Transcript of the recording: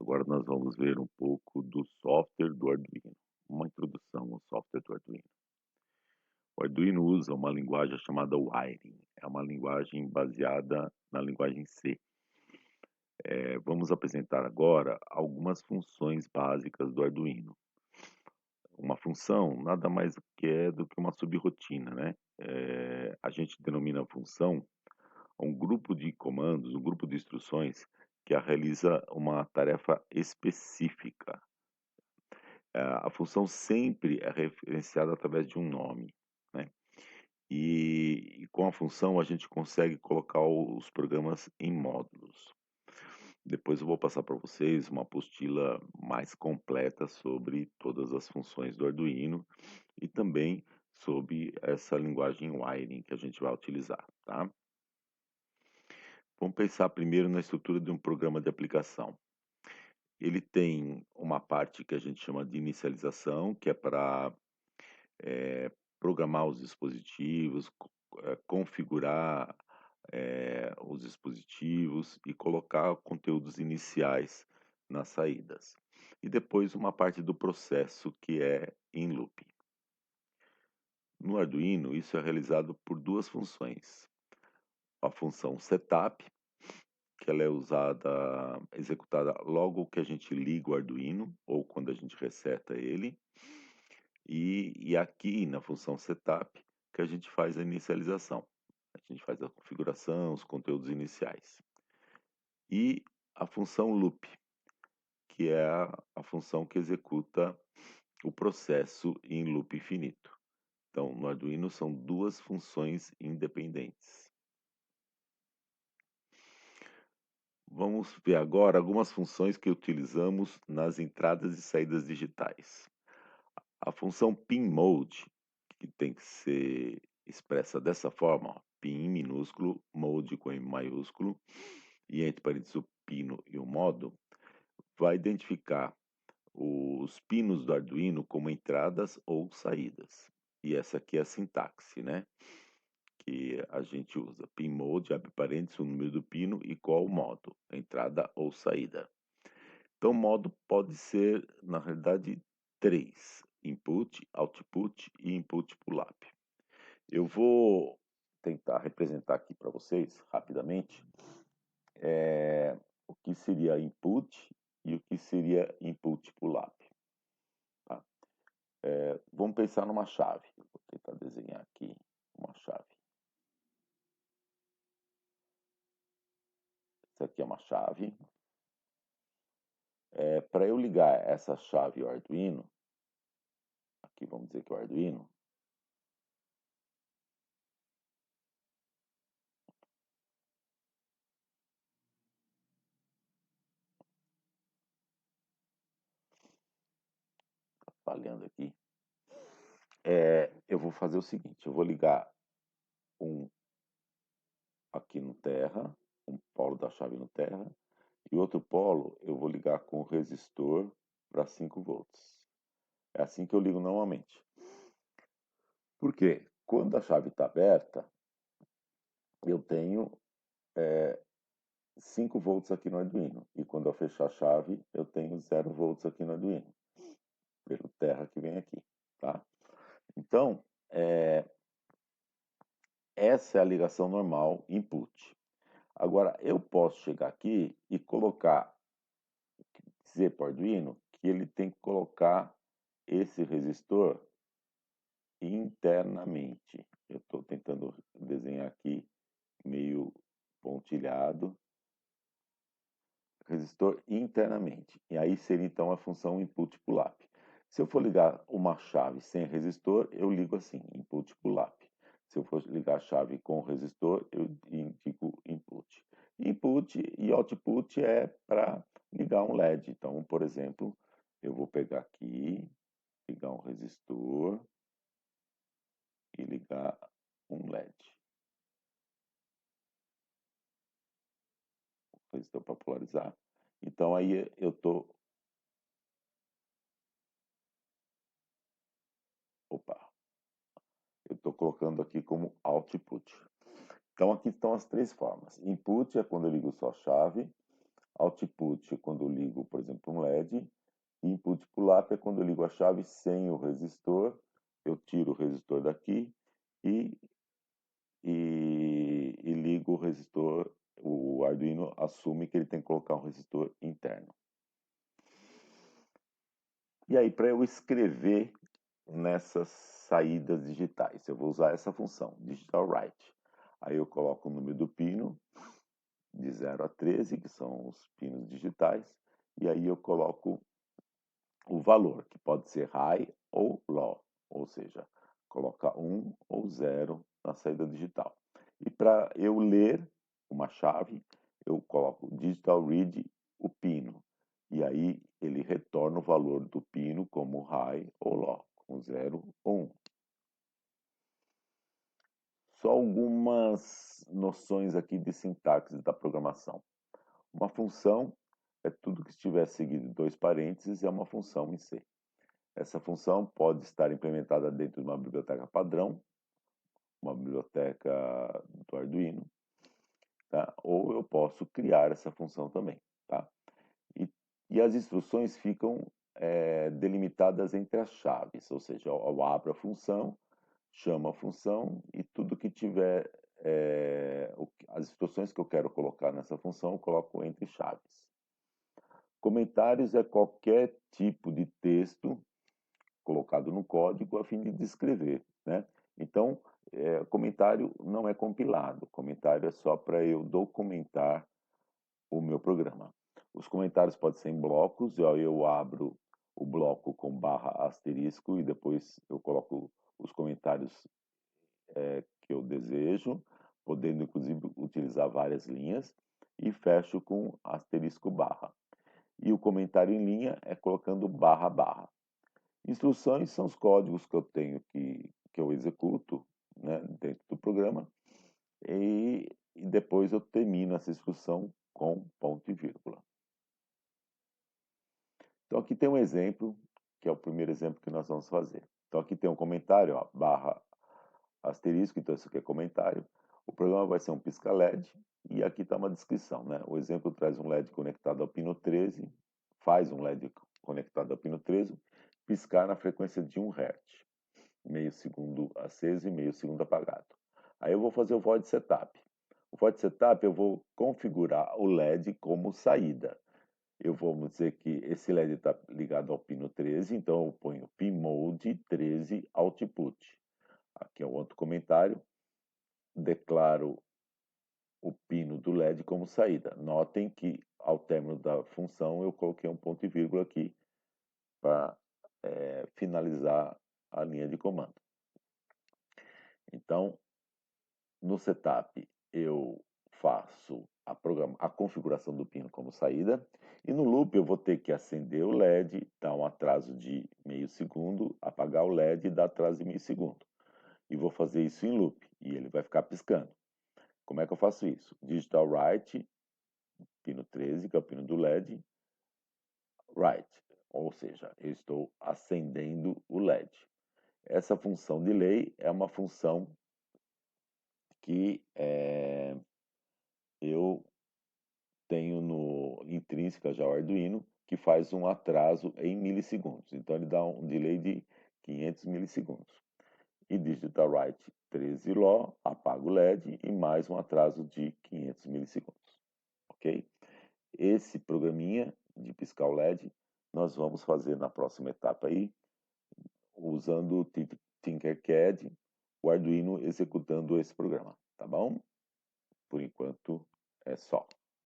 Agora nós vamos ver um pouco do software do Arduino. Uma introdução ao software do Arduino. O Arduino usa uma linguagem chamada Wiring. É uma linguagem baseada na linguagem C. Vamos apresentar agora algumas funções básicas do Arduino. Uma função nada mais do que uma subrotina, né? A gente denomina a função um grupo de comandos, um grupo de instruções que realiza uma tarefa específica. A função sempre é referenciada através de um nome, né? E com a função a gente consegue colocar os programas em módulos. Depois eu vou passar para vocês uma apostila mais completa sobre todas as funções do Arduino e também sobre essa linguagem Wiring que a gente vai utilizar, tá? Vamos pensar primeiro na estrutura de um programa de aplicação. Ele tem uma parte que a gente chama de inicialização, que é para programar os dispositivos, configurar os dispositivos e colocar conteúdos iniciais nas saídas. E depois uma parte do processo que é in loop. No Arduino, isso é realizado por duas funções. A função setup, que ela é executada logo que a gente liga o Arduino ou quando a gente reseta ele. E aqui na função setup que a gente faz a inicialização. A gente faz a configuração, os conteúdos iniciais. E a função loop, que é a função que executa o processo em loop infinito. Então, no Arduino são duas funções independentes. Vamos ver agora algumas funções que utilizamos nas entradas e saídas digitais. A função pinMode, que tem que ser expressa dessa forma, ó, pin minúsculo, mode com M maiúsculo, e entre parênteses o pino e o modo, vai identificar os pinos do Arduino como entradas ou saídas. E essa aqui é a sintaxe, né? Que a gente usa. PinMode, abre parênteses, o número do pino, e qual o modo, entrada ou saída. Então, o modo pode ser, na realidade, três: input, output e input pull-up. Eu vou tentar representar aqui para vocês, rapidamente, o que seria input e o que seria input pull-up. Tá? Vamos pensar numa chave. Vou tentar desenhar aqui uma chave. Essa aqui é uma chave. Para eu ligar essa chave ao Arduino, aqui vamos dizer que é o Arduino, tá falhando aqui, eu vou fazer o seguinte, eu vou ligar um aqui no terra, um polo da chave no terra, e outro polo eu vou ligar com o resistor para 5 volts. É assim que eu ligo normalmente. Por quê? Quando a chave está aberta, eu tenho 5 volts aqui no Arduino. E quando eu fechar a chave, eu tenho 0 volts aqui no Arduino. Pelo terra que vem aqui, tá? Então, essa é a ligação normal input. Agora, eu posso chegar aqui e dizer para o Arduino que ele tem que colocar esse resistor internamente. Eu estou tentando desenhar aqui meio pontilhado. Resistor internamente. E aí seria então a função input pull-up. Se eu for ligar uma chave sem resistor, eu ligo assim, input pull-up. Se eu for ligar a chave com resistor, eu indico input. Input e output é para ligar um LED. Então, por exemplo, eu vou pegar aqui, ligar um resistor e ligar um LED. Resistor para polarizar. Então, aí eu estou... Opa! Eu estou colocando aqui como output. Então, aqui estão as três formas. Input é quando eu ligo só a chave. Output é quando eu ligo, por exemplo, um LED. Input pull-up é quando eu ligo a chave sem o resistor. Eu tiro o resistor daqui e, e ligo o resistor. O Arduino assume que ele tem que colocar um resistor interno. E aí, para eu escrever nessas saídas digitais, eu vou usar essa função, digital write. Aí eu coloco o número do pino, de 0 a 13, que são os pinos digitais, e aí eu coloco o valor, que pode ser high ou low, ou seja, coloca 1 ou 0 na saída digital. E para eu ler uma chave, eu coloco digital read o pino, e aí ele retorna o valor do pino como high ou low, com 0 ou 1. Só algumas noções aqui de sintaxe da programação. Uma função é tudo que estiver seguido de 2 parênteses, é uma função em C. Essa função pode estar implementada dentro de uma biblioteca padrão, uma biblioteca do Arduino, tá? Ou eu posso criar essa função também, tá? E as instruções ficam delimitadas entre as chaves, ou seja, eu abro a função, chamo a função e tudo que tiver, as instruções que eu quero colocar nessa função, eu coloco entre chaves. Comentários é qualquer tipo de texto colocado no código a fim de descrever, né? Então, comentário não é compilado, comentário é só para eu documentar o meu programa. Os comentários podem ser em blocos, e aí eu abro o bloco com barra asterisco e depois eu coloco os comentários que eu desejo, podendo inclusive utilizar várias linhas, e fecho com asterisco barra. E o comentário em linha é colocando barra barra. Instruções são os códigos que eu tenho que eu executo, né, dentro do programa e depois eu termino essa instrução com ponto e vírgula. Então aqui tem um exemplo, que é o primeiro exemplo que nós vamos fazer. Então aqui tem um comentário, ó, barra asterisco, então isso aqui é comentário. O programa vai ser um pisca-LED e aqui está uma descrição, né? O exemplo traz um LED conectado ao pino 13, faz um LED conectado ao pino 13, piscar na frequência de 1 Hz. Meio segundo aceso e meio segundo apagado. Aí eu vou fazer o void setup. O void setup eu vou configurar o LED como saída. Eu vou dizer que esse LED está ligado ao pino 13, então eu ponho pmode 13 output. Aqui é o outro comentário. Declaro o pino do LED como saída. Notem que ao término da função eu coloquei um ponto e vírgula aqui para finalizar a linha de comando. Então, no setup, eu faço a configuração do pino como saída, e no loop eu vou ter que acender o LED, dar um atraso de meio segundo, apagar o LED e dar atraso de meio segundo. E vou fazer isso em loop, e ele vai ficar piscando. Como é que eu faço isso? Digital write, pino 13, que é o pino do LED, write, ou seja, eu estou acendendo o LED. Essa função delay é uma função que eu tenho no intrínseca já o Arduino, que faz um atraso em milissegundos. Então ele dá um delay de 500 milissegundos. E digital write 13 law, apaga o LED e mais um atraso de 500 milissegundos. Ok? Esse programinha de piscar o LED nós vamos fazer na próxima etapa aí, usando o Tinkercad, o Arduino executando esse programa, tá bom? Por enquanto é só.